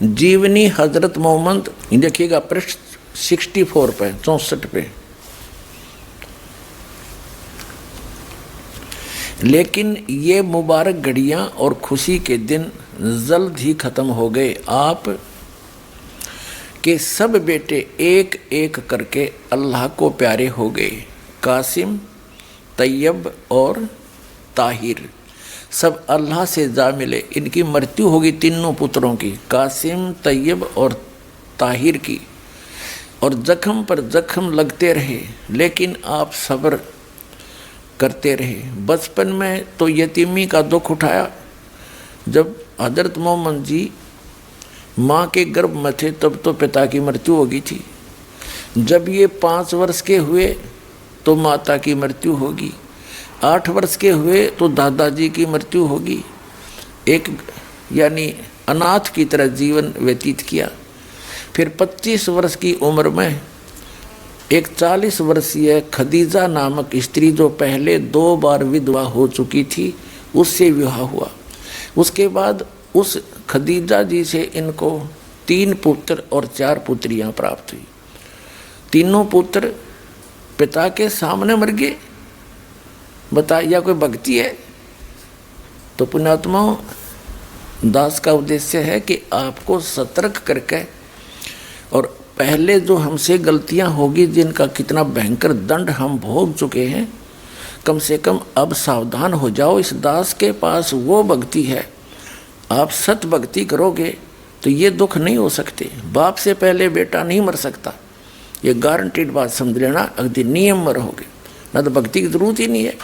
जीवनी हजरत मोहम्मद, देखिएगा पृष्ठ 64 पे 64 पे। लेकिन ये मुबारक घड़ियाँ और खुशी के दिन जल्द ही ख़त्म हो गए। आप के सब बेटे एक एक करके अल्लाह को प्यारे हो गए। कासिम, तैयब और ताहिर सब अल्लाह से जा मिले। इनकी मृत्यु होगी तीनों पुत्रों की, कासिम, तैयब और ताहिर की। और जख्म पर जख्म लगते रहे, लेकिन आप सब्र करते रहे। बचपन में तो यतीमी का दुख उठाया। जब हजरत मोहम्मद जी माँ के गर्भ में थे तब तो पिता की मृत्यु हो गई थी। जब ये 5 वर्ष के हुए तो माता की मृत्यु होगी। 8 वर्ष के हुए तो दादाजी की मृत्यु होगी। एक यानी अनाथ की तरह जीवन व्यतीत किया। फिर 25 वर्ष की उम्र में एक 40 वर्षीय खदीजा नामक स्त्री, जो पहले 2 बार विधवा हो चुकी थी, उससे विवाह हुआ। उसके बाद उस खदीजा जी से इनको 3 पुत्र और 4 पुत्रियां प्राप्त हुई। तीनों पुत्र पिता के सामने मर गए। बताइए कोई भक्ति है? तो पुण्यात्माओं, दास का उद्देश्य है कि आपको सतर्क करके, और पहले जो हमसे गलतियां होगी जिनका कितना भयंकर दंड हम भोग चुके हैं, कम से कम अब सावधान हो जाओ। इस दास के पास वो भक्ति है, आप सत भक्ति करोगे तो ये दुख नहीं हो सकते। बाप से पहले बेटा नहीं मर सकता, ये गारंटीड बात समझ लेना। अगदी नियम में रहोगे ना तो भक्ति की जरूरत ही नहीं है।